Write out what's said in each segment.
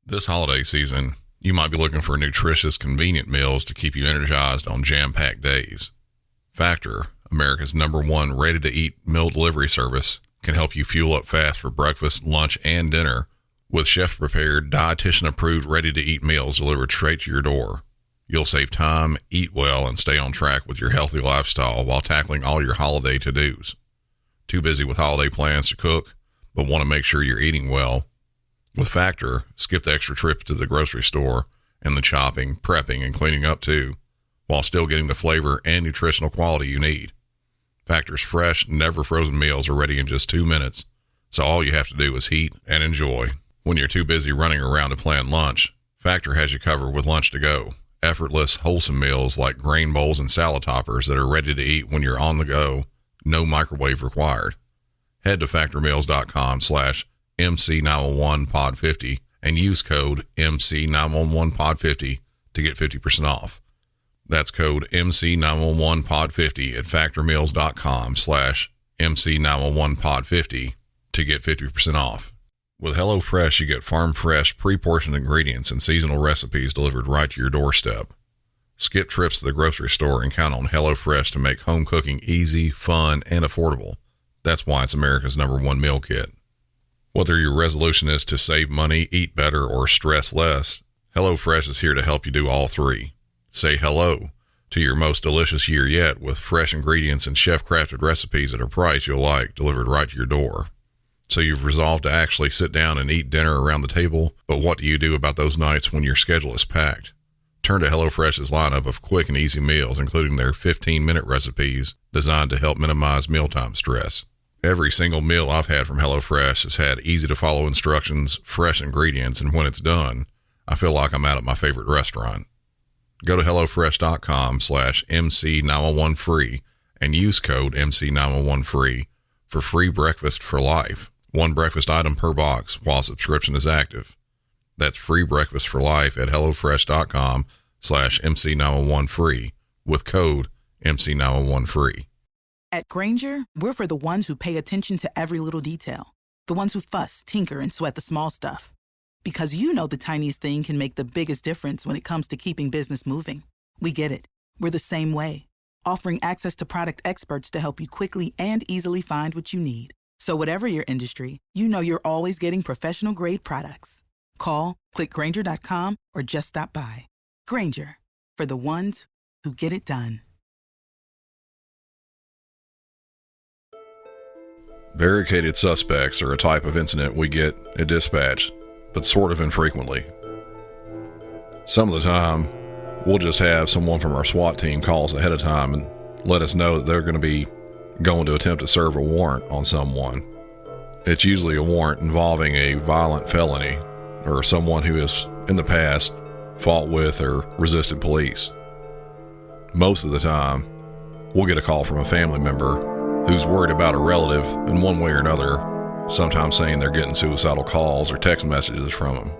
This holiday season, you might be looking for nutritious, convenient meals to keep you energized on jam-packed days. Factor, America's #1 ready-to-eat meal delivery service, can help you fuel up fast for breakfast, lunch, and dinner with chef-prepared, dietitian-approved, ready-to-eat meals delivered straight to your door. You'll save time, eat well, and stay on track with your healthy lifestyle while tackling all your holiday to-dos. Too busy with holiday plans to cook, but want to make sure you're eating well? With Factor, skip the extra trip to the grocery store and the chopping, prepping, and cleaning up too, while still getting the flavor and nutritional quality you need. Factor's fresh, never frozen meals are ready in just 2 minutes, so all you have to do is heat and enjoy. When you're too busy running around to plan lunch, Factor has you covered with lunch to go. Effortless, wholesome meals like grain bowls and salad toppers that are ready to eat when you're on the go, no microwave required. Head to factormeals.com/MC911pod50 and use code MC911pod50 to get 50% off. That's code MC911pod50 at factormeals.com/MC911pod50 to get 50% off. With HelloFresh, you get farm-fresh, pre-portioned ingredients and seasonal recipes delivered right to your doorstep. Skip trips to the grocery store and count on HelloFresh to make home cooking easy, fun, and affordable. That's why it's America's #1 meal kit. Whether your resolution is to save money, eat better, or stress less, HelloFresh is here to help you do all three. Say hello to your most delicious year yet with fresh ingredients and chef-crafted recipes at a price you'll like delivered right to your door. So you've resolved to actually sit down and eat dinner around the table, but what do you do about those nights when your schedule is packed? Turn to HelloFresh's lineup of quick and easy meals, including their 15-minute recipes designed to help minimize mealtime stress. Every single meal I've had from HelloFresh has had easy-to-follow instructions, fresh ingredients, and when it's done, I feel like I'm out at my favorite restaurant. Go to HelloFresh.com/MC911free and use code MC911free for free breakfast for life. One breakfast item per box while subscription is active. That's free breakfast for life at HelloFresh.com/MC911free with code MC911free. At Grainger, we're for the ones who pay attention to every little detail. The ones who fuss, tinker, and sweat the small stuff. Because you know the tiniest thing can make the biggest difference when it comes to keeping business moving. We get it. We're the same way. Offering access to product experts to help you quickly and easily find what you need. So whatever your industry, you know you're always getting professional-grade products. Call, click Grainger.com, or just stop by. Grainger, for the ones who get it done. Barricaded suspects are a type of incident we get at dispatch, but sort of infrequently. Some of the time, we'll just have someone from our SWAT team call us ahead of time and let us know that they're going to be going to attempt to serve a warrant on someone. It's usually a warrant involving a violent felony or someone who has, in the past, fought with or resisted police. Most of the time, we'll get a call from a family member who's worried about a relative in one way or another, sometimes saying they're getting suicidal calls or text messages from them.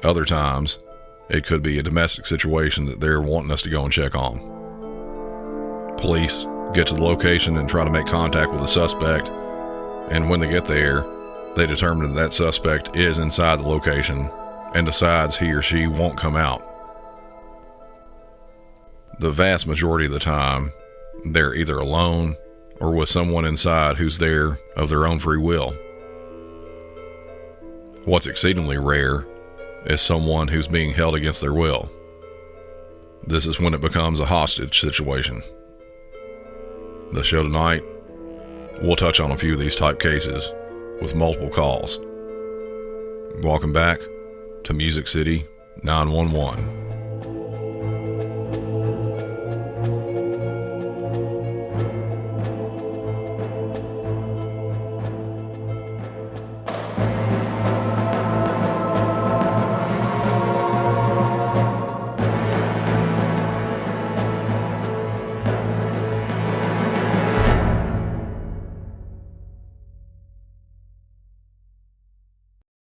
Other times, it could be a domestic situation that they're wanting us to go and check on. Police get to the location and try to make contact with the suspect, and when they get there, they determine that suspect is inside the location and decides he or she won't come out. The vast majority of the time, they're either alone or with someone inside who's there of their own free will. What's exceedingly rare is someone who's being held against their will. This is when it becomes a hostage situation. The show tonight, we'll touch on a few of these type cases with multiple calls. Welcome back to Music City 911.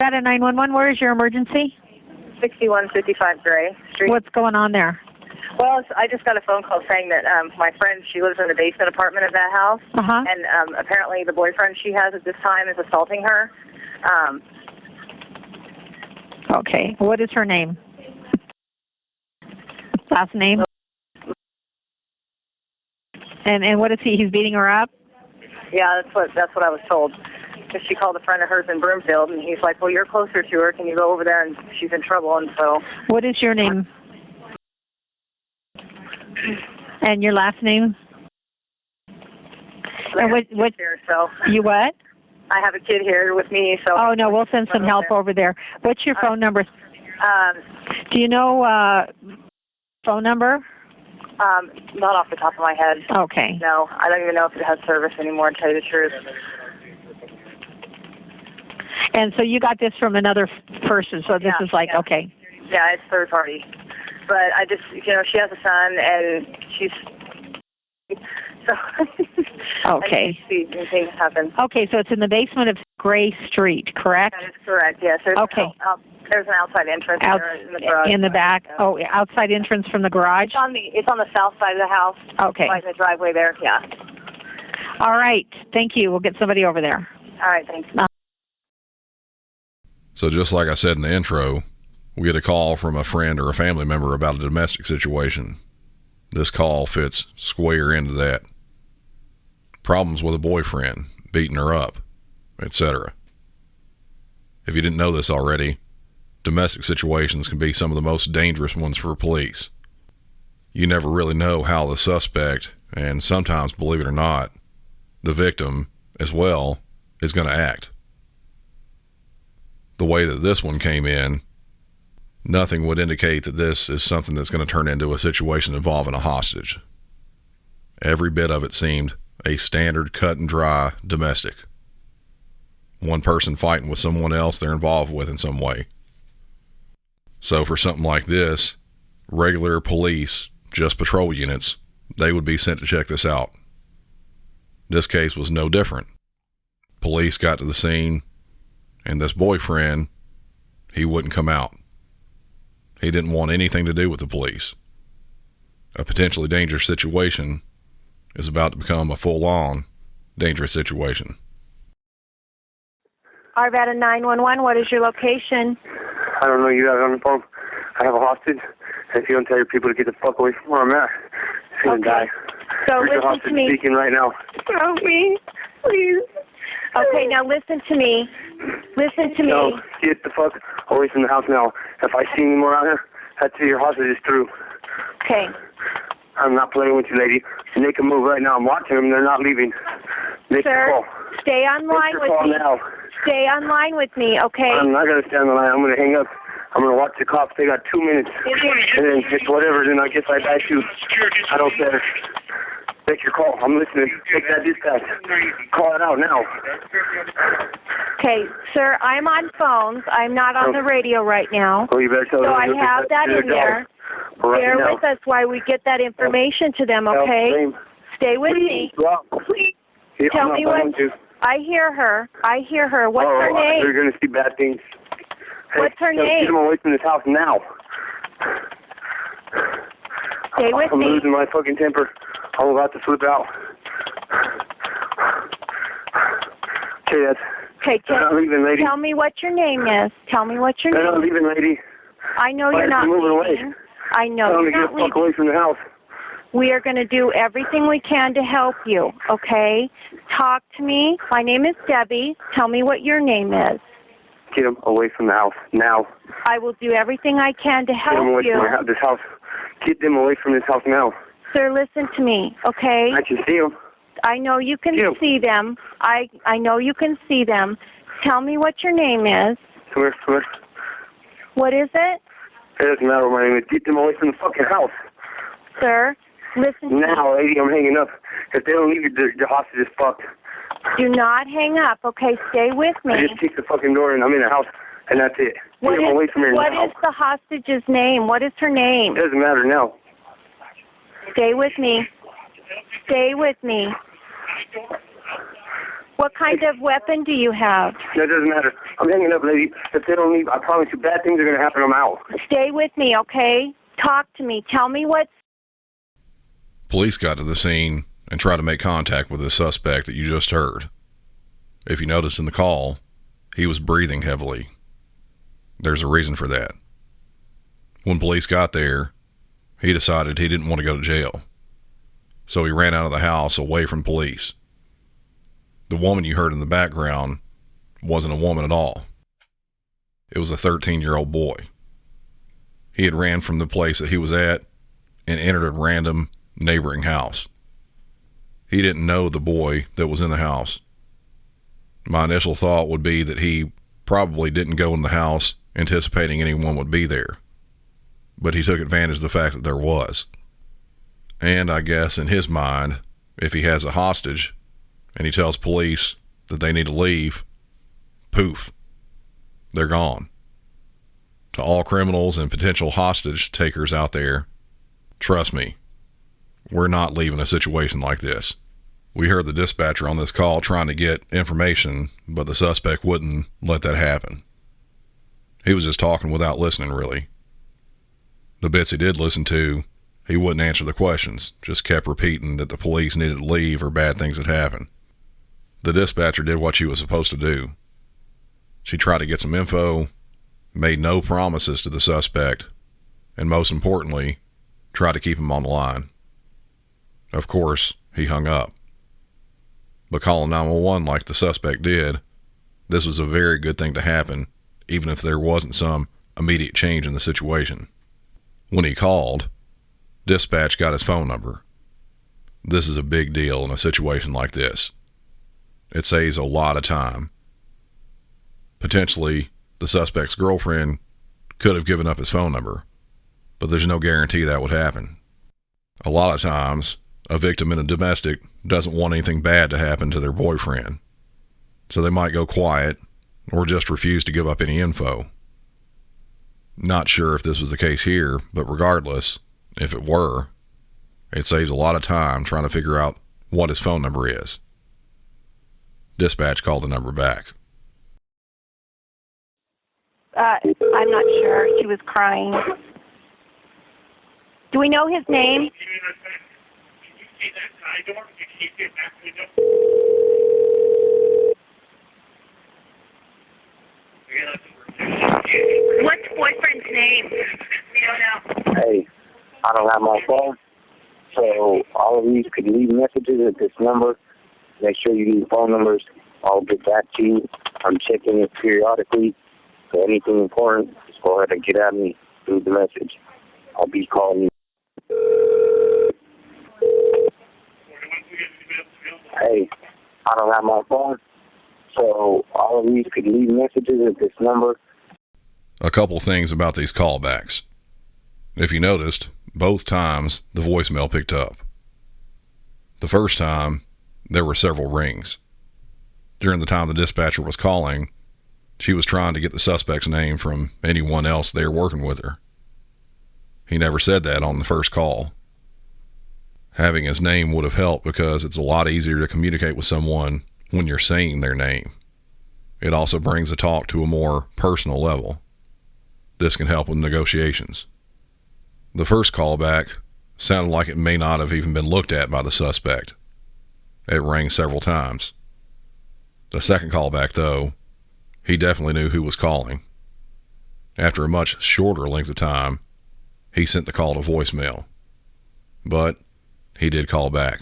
At 911, where is your emergency? 6155 Gray Street. What's going on there? Well, I just got a phone call saying that my friend, she lives in the basement apartment of that house, and apparently the boyfriend she has at this time is assaulting her. Okay. What is her name? Last name? And what is he? He's beating her up? Yeah, that's what I was told. Because she called a friend of hers in Broomfield, and he's like, well, you're closer to her. Can you go over there? And she's in trouble, and so... What is your name? And your last name? And what here, so you what? I have a kid here with me, so... Oh, no, we'll send some help over there. What's your phone number? Do you know phone number? Not off the top of my head. Okay. No, I don't even know if it has service anymore, to tell you the truth. And so you got this from another person, so this is like, okay. Yeah, it's third party. But I just, she has a son, and she's... So... Okay. Things happen. Okay, so it's in the basement of Gray Street, correct? That is correct, yes. There's there's an outside entrance there in the garage. In the back? Yeah. Oh, outside entrance from the garage? It's on the south side of the house. Okay. Like the driveway there, yeah. All right. Thank you. We'll get somebody over there. All right, thanks. So just like I said in the intro, we get a call from a friend or a family member about a domestic situation. This call fits square into that. Problems with a boyfriend, beating her up, etc. If you didn't know this already, domestic situations can be some of the most dangerous ones for police. You never really know how the suspect, and sometimes, believe it or not, the victim as well, is going to act. The way that this one came in, nothing would indicate that this is something that's going to turn into a situation involving a hostage. Every bit of it seemed a standard cut and dry domestic. One person fighting with someone else they're involved with in some way. So for something like this, regular police, just patrol units, they would be sent to check this out. This case was no different. Police got to the scene, and this boyfriend, he wouldn't come out. He didn't want anything to do with the police. A potentially dangerous situation is about to become a full-on dangerous situation. Arvada 911, what is your location? I don't know, you guys on the phone. I have a hostage. If you don't tell your people to get the fuck away from where I'm at, he's gonna die. So Where's the listen hostage to me. speaking right now? Help me, please. Okay, now listen to me. Listen to me. No, get the fuck away from the house now. If I see any more out here, that's it, your hostage is through. Okay. I'm not playing with you, lady. Make a move right now. I'm watching them. They're not leaving. Make Sir, the call. stay online Make with your call me. now. Stay online with me, okay? I'm not going to stand on the line. I'm going to hang up. I'm going to watch the cops. They got 2 minutes. And then it's whatever. Then I guess I die too. I don't care. Make your call. I'm listening. Take that dispatch. Call it out now. Okay, sir, I'm on phones. I'm not on the radio right now. Oh, you better tell So them. I have that in there. Bear with us while we get that information to them, okay? Stay with me. Please. Tell me what... I hear her. What's her name? You're going to see bad things. What's her name? Get them away from this house now. Stay with I'm me. losing my fucking temper. I'm about to flip out. Okay, they're not leaving, lady. Tell me what your name is. Tell me what your They're name not leaving, lady. I know you're not moving leaving. away. I know Tell them you're to not get the fuck leaving. away from the house. We are going to do everything we can to help you, okay? Talk to me. My name is Debbie. Tell me what your name is. Get them away from the house now. I will do everything I can to Get them help away you. from this house. Get them away from this house now. Sir, listen to me, okay? I can see them. I know you can see them. I know you can see them. Tell me what your name is. Come here. What is it? It doesn't matter what my name is. Get them away from the fucking house. Sir, listen to me. Now, lady, I'm hanging up. If they don't leave you, the hostage is fucked. Do not hang up, okay? Stay with me. I just kicked the fucking door and I'm in the house, and that's it. Get them away from here What now. is the hostage's name? What is her name? It doesn't matter now. Stay with me. Stay with me. What kind of weapon do you have? That doesn't matter. I'm hanging up, lady. If they don't leave, I promise you, bad things are going to happen. I'm out. Stay with me, okay? Talk to me. Tell me what's... Police got to the scene and tried to make contact with the suspect that you just heard. If you notice in the call, he was breathing heavily. There's a reason for that. When police got there, he decided he didn't want to go to jail. So he ran out of the house away from police. The woman you heard in the background wasn't a woman at all. It was a 13-year-old boy. He had ran from the place that he was at and entered a random neighboring house. He didn't know the boy that was in the house. My initial thought would be that he probably didn't go in the house anticipating anyone would be there. But he took advantage of the fact that there was. And I guess in his mind, if he has a hostage and he tells police that they need to leave, poof, they're gone. To all criminals and potential hostage takers out there, trust me, we're not leaving a situation like this. We heard the dispatcher on this call trying to get information, but the suspect wouldn't let that happen. He was just talking without listening, really. The bits he did listen to, he wouldn't answer the questions, just kept repeating that the police needed to leave or bad things had happened. The dispatcher did what she was supposed to do. She tried to get some info, made no promises to the suspect, and most importantly, tried to keep him on the line. Of course, he hung up. But calling 911 like the suspect did, this was a very good thing to happen, even if there wasn't some immediate change in the situation. When he called, dispatch got his phone number. This is a big deal in a situation like this. It saves a lot of time. Potentially, the suspect's girlfriend could have given up his phone number, but there's no guarantee that would happen. A lot of times, a victim in a domestic doesn't want anything bad to happen to their boyfriend, so they might go quiet or just refuse to give up any info. Not sure if this was the case here, but regardless, if it were, it saves a lot of time trying to figure out what his phone number is. Dispatch called the number back. I'm not sure. She was crying. Do we know his name? What's boyfriend's name? We don't know. Hey, I don't have my phone, so all of you could leave messages at this number. Make sure you leave phone numbers. I'll get back to you. I'm checking it periodically. So anything important, just go ahead and get at me through the message. I'll be calling you. Hey, I don't have my phone, so all of you could leave messages at this number. A couple things about these callbacks. If you noticed, both times the voicemail picked up. The first time, there were several rings. During the time the dispatcher was calling, she was trying to get the suspect's name from anyone else there working with her. He never said that on the first call. Having his name would have helped because it's a lot easier to communicate with someone when you're saying their name. It also brings the talk to a more personal level. This can help with negotiations. The first callback sounded like it may not have even been looked at by the suspect. It rang several times. The second callback, though, he definitely knew who was calling. After a much shorter length of time, he sent the call to voicemail. But he did call back.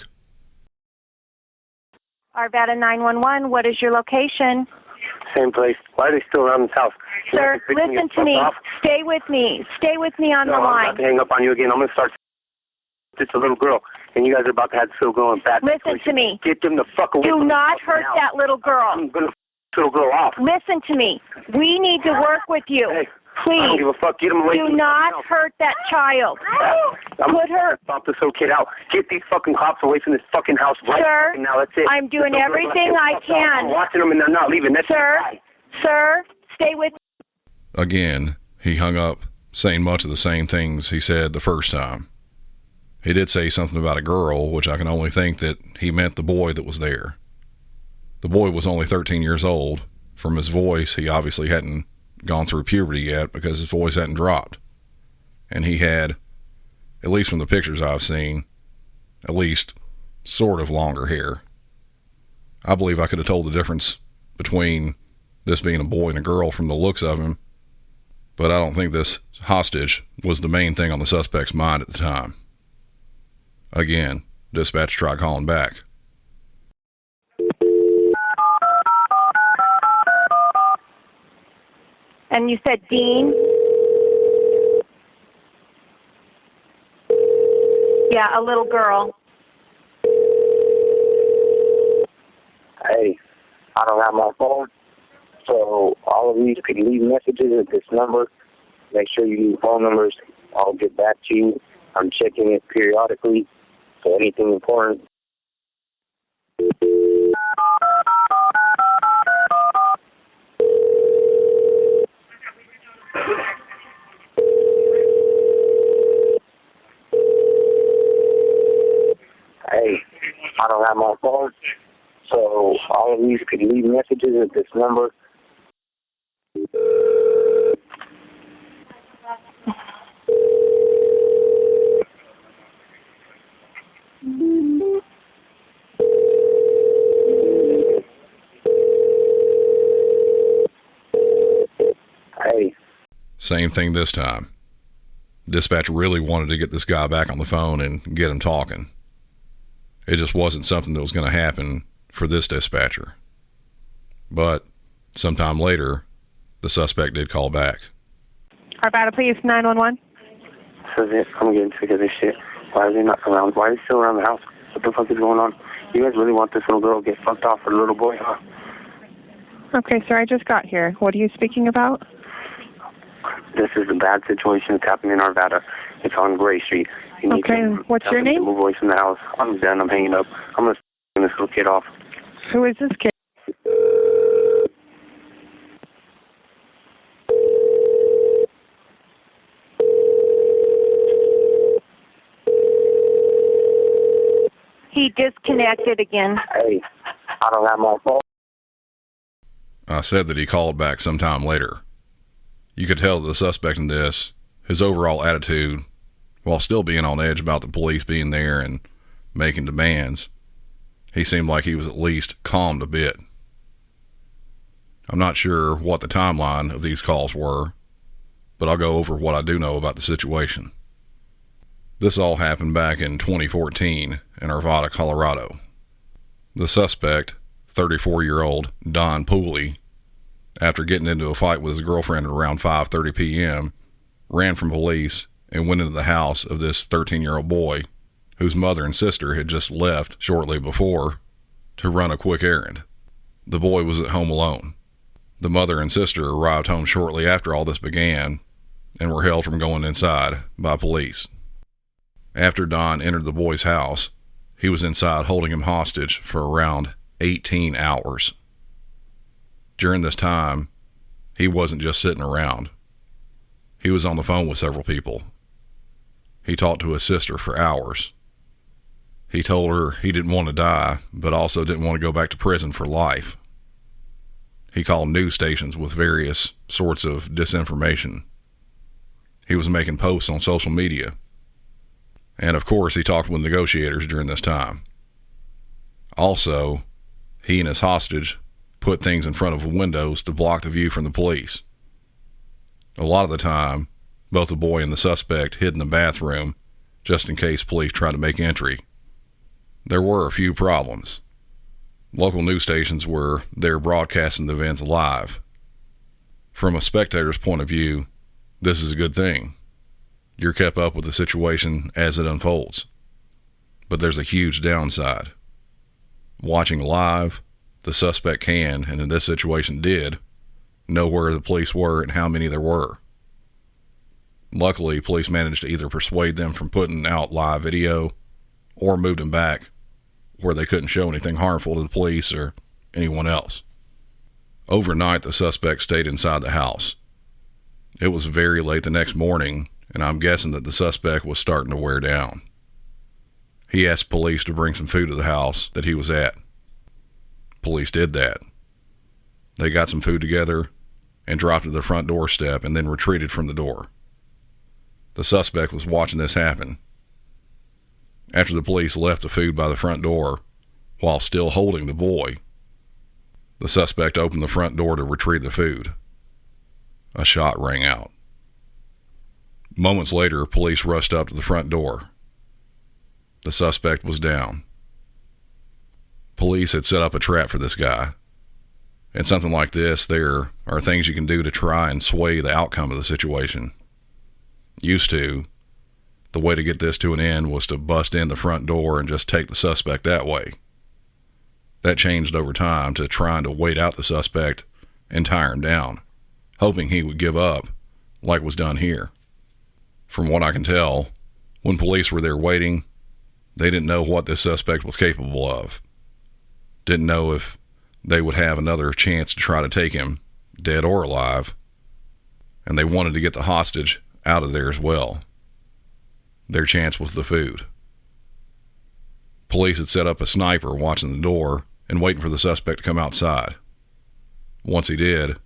Arvada 911, what is your location? Same place. Why are they still around this house? Sir, listen to me. Stay with me. Stay with me on the I'm line. about to hang up on you again. I'm going to start. It's a little girl, and you guys are about to have this little girl in bad Listen to me. Get them the fuck away. Do from not me hurt now. that little girl. I'm going to little girl off. Listen to me. We need to work with you. Hey, I don't Please. give a fuck. Get them away Do from me not now. hurt that child. I'm Put her. Stop this little kid out. Get these fucking cops away from this fucking house right Sir, now. That's it. I'm doing This little everything girl's I like, I'm can. watching them and they're not leaving. That's Sir, it. sir, stay with me. Again, he hung up, saying much of the same things he said the first time. He did say something about a girl, which I can only think that he meant the boy that was there. The boy was only 13 years old. From his voice, he obviously hadn't gone through puberty yet because his voice hadn't dropped. And he had, at least from the pictures I've seen, at least sort of longer hair. I believe I could have told the difference between this being a boy and a girl from the looks of him But I don't think this hostage was the main thing on the suspect's mind at the time. Again, dispatch tried calling back. And you said Dean? Yeah, a little girl. Hey, I don't have my phone, so all of you can leave messages at this number. Make sure you leave phone numbers. I'll get back to you. I'm checking it periodically, so anything important. Hey, I don't have my phone, so all of you can leave messages at this number. Hey. Same thing this time. Dispatch really wanted to get this guy back on the phone and get him talking. It just wasn't something that was going to happen for this dispatcher. But sometime later, the suspect did call back. Arvada, please, 911. So I'm getting sick of this shit. Why is he not around? Why is he still around the house? What the fuck is going on? You guys really want this little girl to get fucked off for the little boy, huh? Okay, sir, I just got here. What are you speaking about? This is a bad situation that's happening in Arvada. It's on Gray Street. You need Okay, to what's your name? Move away from the house. I'm done. I'm hanging up. I'm going to this little kid off. Who is this kid? He disconnected again. Hey, I don't have my phone. I said that he called back sometime later. You could tell the suspect in this, his overall attitude, while still being on edge about the police being there and making demands, he seemed like he was at least calmed a bit. I'm not sure what the timeline of these calls were, but I'll go over what I do know about the situation. This all happened back in 2014 in Arvada, Colorado. The suspect, 34-year-old Don Pooley, after getting into a fight with his girlfriend at around 5:30 p.m., ran from police and went into the house of this 13-year-old boy whose mother and sister had just left shortly before to run a quick errand. The boy was at home alone. The mother and sister arrived home shortly after all this began and were held from going inside by police. After Don entered the boy's house, he was inside holding him hostage for around 18 hours. During this time, he wasn't just sitting around. He was on the phone with several people. He talked to his sister for hours. He told her he didn't want to die, but also didn't want to go back to prison for life. He called news stations with various sorts of disinformation. He was making posts on social media. And of course, he talked with negotiators during this time. Also, he and his hostage put things in front of windows to block the view from the police. A lot of the time, both the boy and the suspect hid in the bathroom just in case police tried to make entry. There were a few problems. Local news stations were there broadcasting the events live. From a spectator's point of view, this is a good thing. You're kept up with the situation as it unfolds. But there's a huge downside. Watching live, the suspect can, and in this situation did, know where the police were and how many there were. Luckily, police managed to either persuade them from putting out live video or moved them back where they couldn't show anything harmful to the police or anyone else. Overnight, the suspect stayed inside the house. It was very late the next morning, and I'm guessing that the suspect was starting to wear down. He asked police to bring some food to the house that he was at. Police did that. They got some food together and dropped it at the front doorstep and then retreated from the door. The suspect was watching this happen. After the police left the food by the front door, while still holding the boy, the suspect opened the front door to retrieve the food. A shot rang out. Moments later, police rushed up to the front door. The suspect was down. Police had set up a trap for this guy. In something like this, there are things you can do to try and sway the outcome of the situation. Used to, the way to get this to an end was to bust in the front door and just take the suspect that way. That changed over time to trying to wait out the suspect and tire him down, hoping he would give up, like was done here. From what I can tell, when police were there waiting, they didn't know what this suspect was capable of. Didn't know if they would have another chance to try to take him, dead or alive, and they wanted to get the hostage out of there as well. Their chance was the food. Police had set up a sniper watching the door and waiting for the suspect to come outside. Once he did,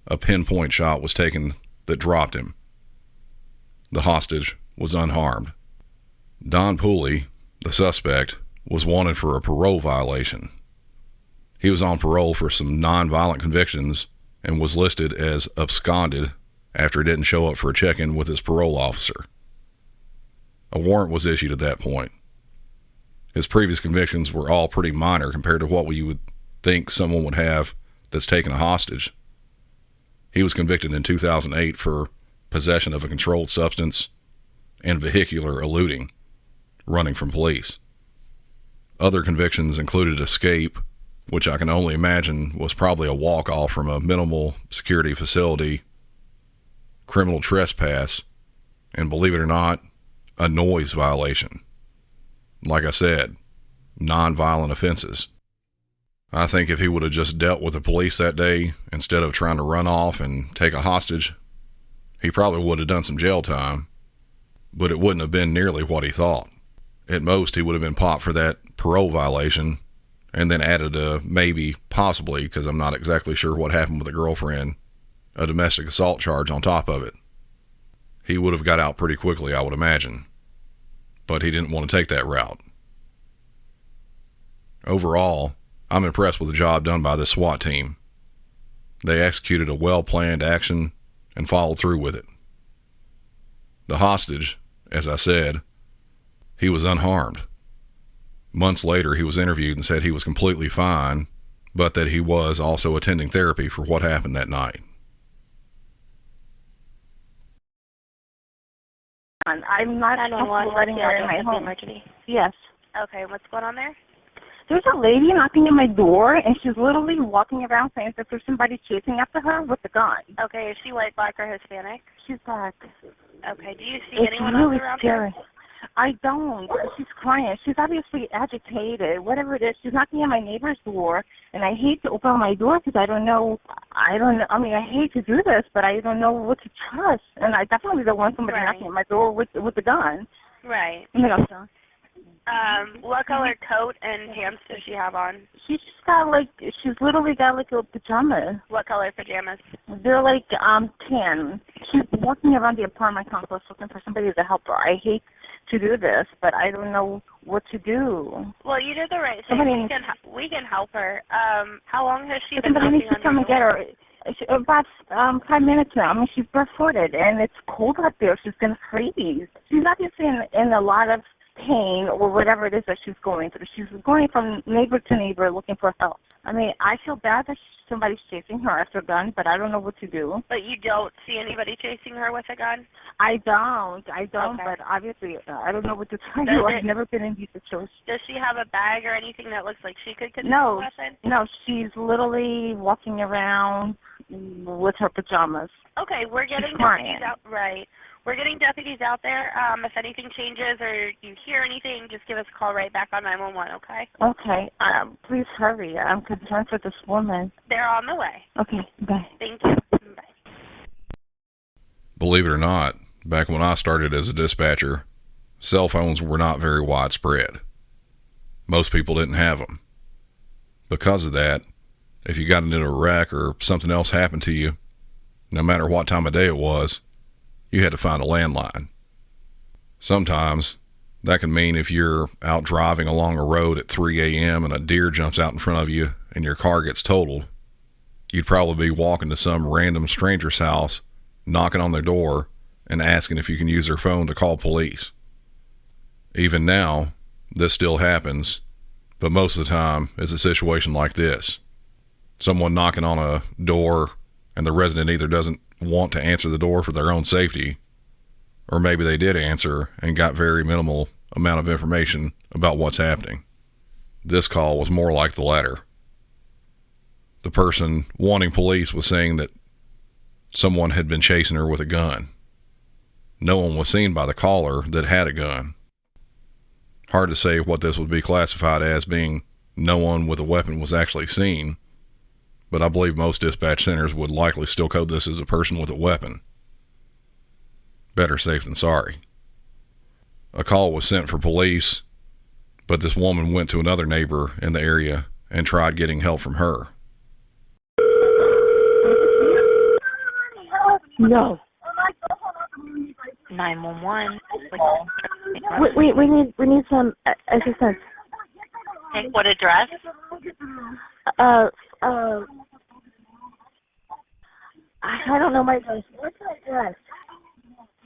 a pinpoint shot was taken that dropped him. The hostage was unharmed. Don Pooley, the suspect, was wanted for a parole violation. He was on parole for some non-violent convictions and was listed as absconded after he didn't show up for a check-in with his parole officer. A warrant was issued at that point. His previous convictions were all pretty minor compared to what you would think someone would have that's taken a hostage. He was convicted in 2008 for possession of a controlled substance and vehicular eluding, running from police. Other convictions included escape, which I can only imagine was probably a walk-off from a minimal security facility, criminal trespass, and believe it or not, a noise violation. Like I said, non-violent offenses. I think if he would have just dealt with the police that day instead of trying to run off and take a hostage, he probably would have done some jail time, but it wouldn't have been nearly what he thought. At most, he would have been popped for that parole violation and then added a maybe, possibly, because I'm not exactly sure what happened with the girlfriend, a domestic assault charge on top of it. He would have got out pretty quickly, I would imagine, but he didn't want to take that route. Overall, I'm impressed with the job done by this SWAT team. They executed a well-planned action and followed through with it. The hostage, as I said, he was unharmed. Months later, he was interviewed and said he was completely fine, but that he was also attending therapy for what happened that night. I'm not comfortable letting her in my home. Yes. Okay, what's going on there? There's a lady knocking at my door, and she's literally walking around saying that there's somebody chasing after her with a gun. Okay, is she white, black, or Hispanic? She's black. Okay, do you see anyone else around here? I don't. She's crying. She's obviously agitated. Whatever it is, she's knocking at my neighbor's door, and I hate to open my door because I don't know. I mean, I hate to do this, but I don't know what to trust, and I definitely don't want somebody knocking at my door with a gun. Right. Oh my gosh. What color coat and pants does she have on? She's literally got like a pajamas. What color pajamas? They're like tan. She's walking around the apartment complex looking for somebody to help her. I hate to do this, but I don't know what to do. Well, you did the right thing. We can help her. How long has she been somebody knocking needs to on come your and get door? her. About 5 minutes now. I mean, she's barefooted, and it's cold out there. She's going to freeze. She's obviously in a lot of pain or whatever it is that she's going through. She's going from neighbor to neighbor looking for help. I mean, I feel bad that somebody's chasing her after a gun, but I don't know what to do. But you don't see anybody chasing her with a gun? I don't, okay. But obviously, I don't know what to tell you. I've never been in these situations. Does she have a bag or anything that looks like she could conceal a weapon? No, she's literally walking around with her pajamas. Okay, we're getting deputies out. Right. We're getting deputies out there. If anything changes or you hear anything, just give us a call right back on 911, okay? Okay. Please hurry. I'm concerned for this woman. They're on the way. Okay, bye. Thank you. Bye. Believe it or not, back when I started as a dispatcher, cell phones were not very widespread. Most people didn't have them. Because of that, if you got into a wreck or something else happened to you, no matter what time of day it was, you had to find a landline. Sometimes that can mean if you're out driving along a road at 3 a.m. and a deer jumps out in front of you and your car gets totaled, you'd probably be walking to some random stranger's house, knocking on their door and asking if you can use their phone to call police. Even now, this still happens, but most of the time it's a situation like this. Someone knocking on a door and the resident either doesn't want to answer the door for their own safety, or maybe they did answer and got very minimal amount of information about what's happening. This call was more like the latter. The person wanting police was saying that someone had been chasing her with a gun. No one was seen by the caller that had a gun. Hard to say what this would be classified as, being no one with a weapon was actually seen, but I believe most dispatch centers would likely still code this as a person with a weapon. Better safe than sorry. A call was sent for police, but this woman went to another neighbor in the area and tried getting help from her. No. 911. We need some assistance. Okay, what address? I don't know my address. What's my address?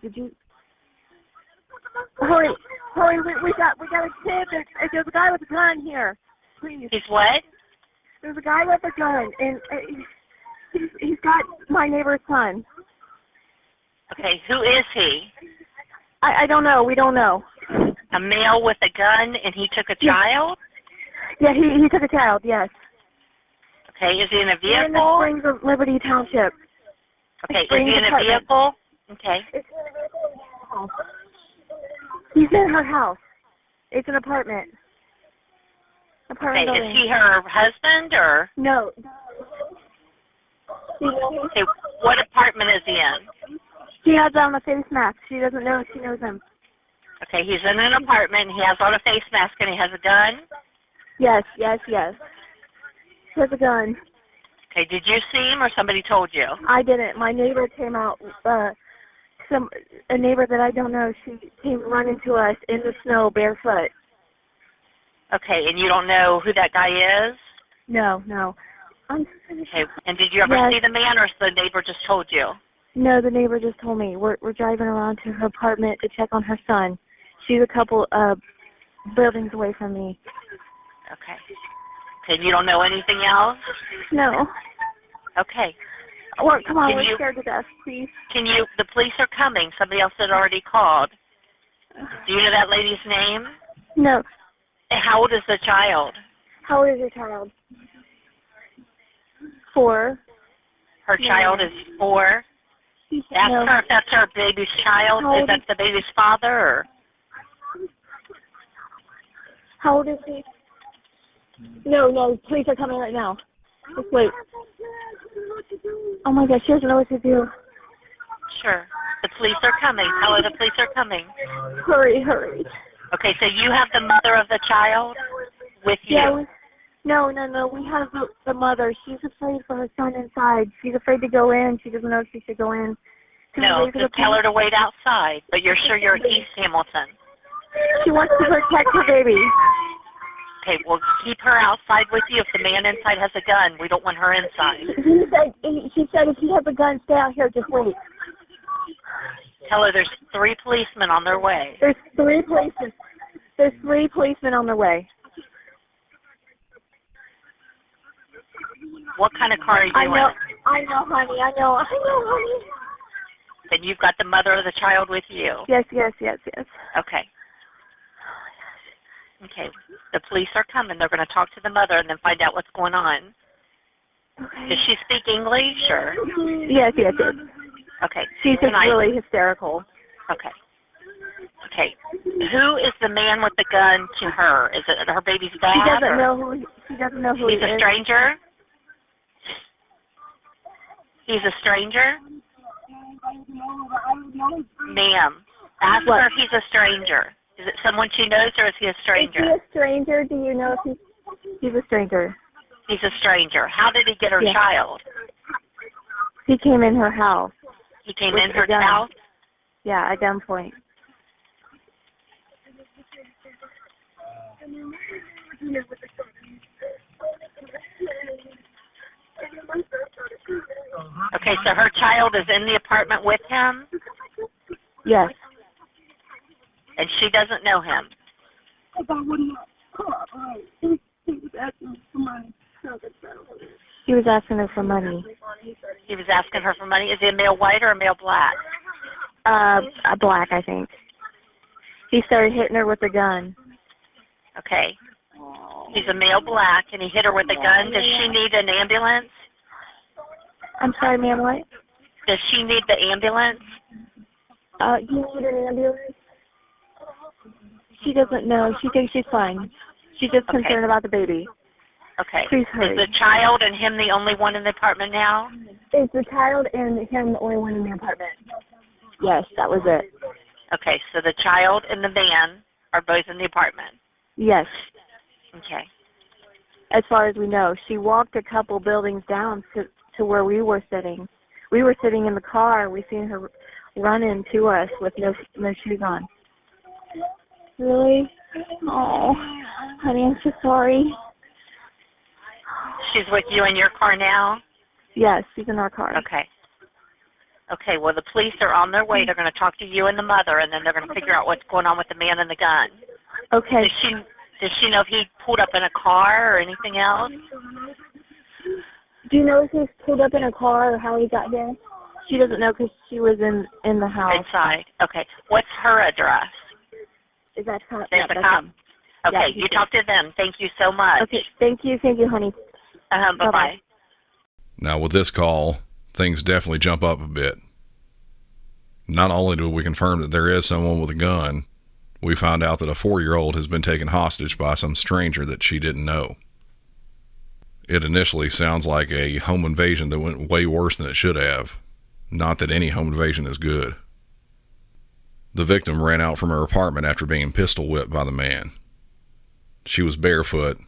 Did you? Hurry! We got a kid. There's a guy with a gun here. Please. He's what? There's a guy with a gun, and he's got my neighbor's son. Okay, who is he? I don't know. We don't know. A male with a gun, and he took a child? Yeah, he took a child. Yes. Okay, is he in a We're in the vehicle? Springs of Liberty Township. Okay, is he in a vehicle? Okay. He's in her house. It's an apartment. Okay, building. is he her husband or? No. Okay, what apartment is he in? He has on a face mask. She doesn't know if she knows him. Okay, he's in an apartment. He has on a face mask and he has a gun? Yes. He has a gun. Okay, did you see him or somebody told you? I didn't. My neighbor came out. A neighbor that I don't know. She came running to us in the snow barefoot. Okay, and you don't know who that guy is? No. Okay, and did you ever see the man or the neighbor just told you? No, the neighbor just told me. We're driving around to her apartment to check on her son. She's a couple buildings away from me. Okay. Okay, you don't know anything else? No. Okay. Well, come on, we're scared to death, please. The police are coming. Somebody else had already called. Do you know that lady's name? No. How old is the child? How old is your child? 4. Her child is 4? Ask her if that's her baby's child. Is that the baby's father? Or? How old is he? No, police are coming right now. Just wait. Oh my gosh, she doesn't know what to do. Sure. The police are coming. Tell her the police are coming. Hurry. Okay, so you have the mother of the child with you? Yeah, No. We have the mother. She's afraid for her son inside. She's afraid to go in. She doesn't know if she should go in. No, just tell her to wait outside. But you're sure you're at East Hamilton? She wants to protect her baby. Okay, well, keep her outside with you. If the man inside has a gun, we don't want her inside. She said if he has a gun, stay out here. Just wait. Tell her there's 3 policemen on their way. There's 3 policemen. There's 3 policemen on their way. What kind of car are you in? I know, honey. And you've got the mother of the child with you? Yes. Okay. Okay. The police are coming. They're going to talk to the mother and then find out what's going on. Okay. Does she speak English or? Yes. Okay. She's just really hysterical. Okay. Who is the man with the gun to her? Is it her baby's dad? She doesn't know who he is. He's a stranger? He's a stranger? Ma'am, ask her if he's a stranger. Is it someone she knows or is he a stranger? Is he a stranger? Do you know if he's a stranger? He's a stranger. How did he get her child? He came in her house. He came in her house? Yeah, at gunpoint. Okay, so her child is in the apartment with him? Yes. And she doesn't know him. He was asking her for money. He was asking her for money. Is he a male white or a male black? A black, I think. He started hitting her with a gun. Okay. He's a male black, and he hit her with a gun. Does she need an ambulance? I'm sorry, ma'am, what? Does she need the ambulance? Do you need an ambulance? She doesn't know. She thinks she's fine. She's just concerned about the baby. Okay. Please hurry. Is the child and him the only one in the apartment now? Is the child and him the only one in the apartment? Yes, that was it. Okay, so the child and the man are both in the apartment. Yes. Okay. As far as we know, she walked a couple buildings down to where we were sitting. We were sitting in the car. We seen her run into us with no shoes on. Really? Oh, honey, I'm so sorry. She's with you in your car now? Yes, she's in our car. Okay. Okay, well, the police are on their way. They're going to talk to you and the mother, and then they're going to figure out what's going on with the man and the gun. Okay. Does she know if he pulled up in a car or anything else? Do you know if he's pulled up in a car or how he got here? She doesn't know because she was in the house. Inside. Okay. What's her address? Is that cop? There's the cop. Okay, you talk to them. Thank you so much. Okay, thank you, honey. Bye-bye. Now, with this call, things definitely jump up a bit. Not only do we confirm that there is someone with a gun, we found out that a 4-year-old has been taken hostage by some stranger that she didn't know. It initially sounds like a home invasion that went way worse than it should have. Not that any home invasion is good. The victim ran out from her apartment after being pistol whipped by the man. She was barefoot,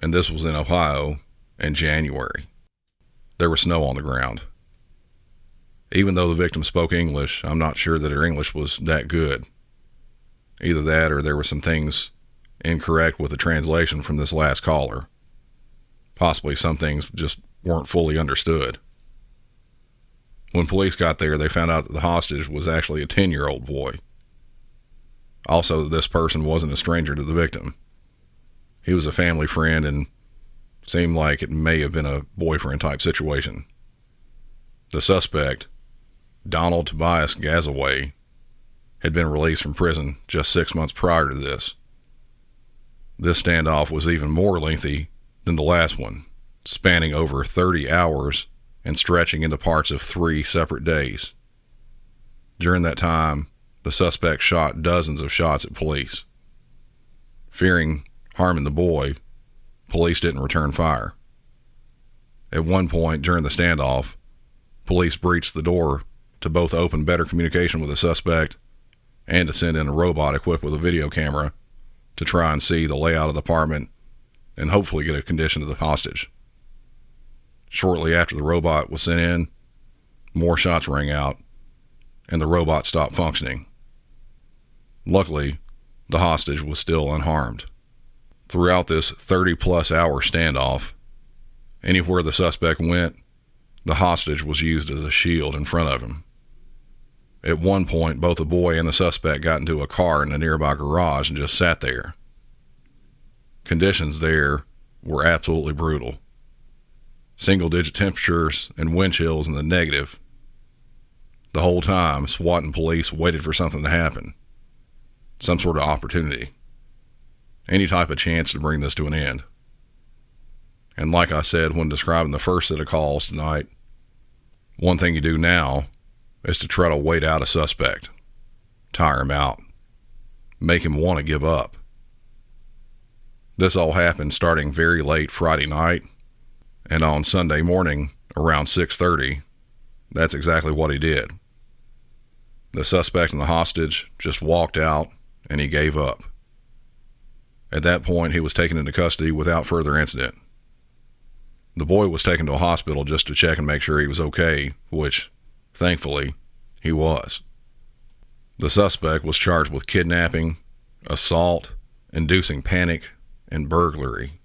and this was in Ohio in January. There was snow on the ground. Even though the victim spoke English, I'm not sure that her English was that good. Either that or there were some things incorrect with the translation from this last caller. Possibly some things just weren't fully understood. When police got there, they found out that the hostage was actually a 10-year-old boy. Also, that this person wasn't a stranger to the victim. He was a family friend and seemed like it may have been a boyfriend type situation. The suspect, Donald Tobias Gazaway, had been released from prison just 6 months prior to this. This standoff was even more lengthy than the last one, spanning over 30 hours and stretching into parts of 3 separate days. During that time, the suspect shot dozens of shots at police. Fearing harming the boy, police didn't return fire. At one point during the standoff, police breached the door to both open better communication with the suspect and to send in a robot equipped with a video camera to try and see the layout of the apartment and hopefully get a condition of the hostage. Shortly after the robot was sent in, more shots rang out and the robot stopped functioning. Luckily, the hostage was still unharmed. Throughout this 30-plus hour standoff, anywhere the suspect went, the hostage was used as a shield in front of him. At one point, both the boy and the suspect got into a car in a nearby garage and just sat there. Conditions there were absolutely brutal. Single-digit temperatures and wind chills in the negative. The whole time, SWAT and police waited for something to happen. Some sort of opportunity. Any type of chance to bring this to an end. And like I said when describing the first set of calls tonight, one thing you do now is to try to wait out a suspect. Tire him out. Make him want to give up. This all happened starting very late Friday night, and on Sunday morning around 6:30, that's exactly what he did. The suspect and the hostage just walked out and he gave up. At that point, he was taken into custody without further incident. The boy was taken to a hospital just to check and make sure he was okay, which, thankfully, he was. The suspect was charged with kidnapping, assault, inducing panic, and burglary.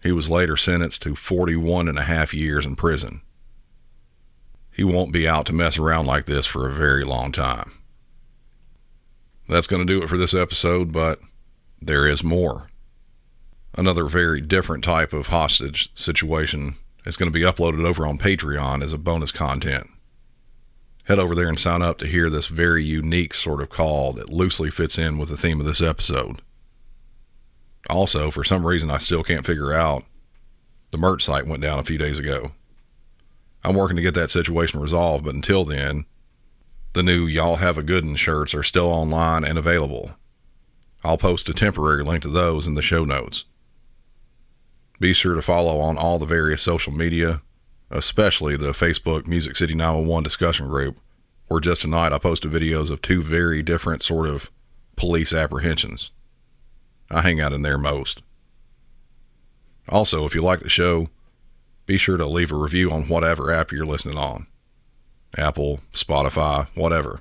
He was later sentenced to 41.5 years in prison. He won't be out to mess around like this for a very long time. That's going to do it for this episode, but there is more. Another very different type of hostage situation is going to be uploaded over on Patreon as a bonus content. Head over there and sign up to hear this very unique sort of call that loosely fits in with the theme of this episode. Also, for some reason I still can't figure out, the merch site went down a few days ago. I'm working to get that situation resolved, but until then, the new Y'all Have a Good'un shirts are still online and available. I'll post a temporary link to those in the show notes. Be sure to follow on all the various social media, especially the Facebook Music City 911 discussion group, where just tonight I posted videos of two very different sort of police apprehensions. I hang out in there most. Also, if you like the show, be sure to leave a review on whatever app you're listening on. Apple, Spotify, whatever.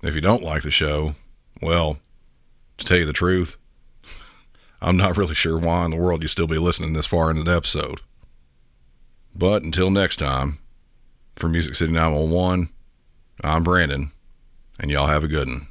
If you don't like the show, well, to tell you the truth, I'm not really sure why in the world you'd still be listening this far into the episode. But until next time, for Music City 911, I'm Brandon, and y'all have a good one.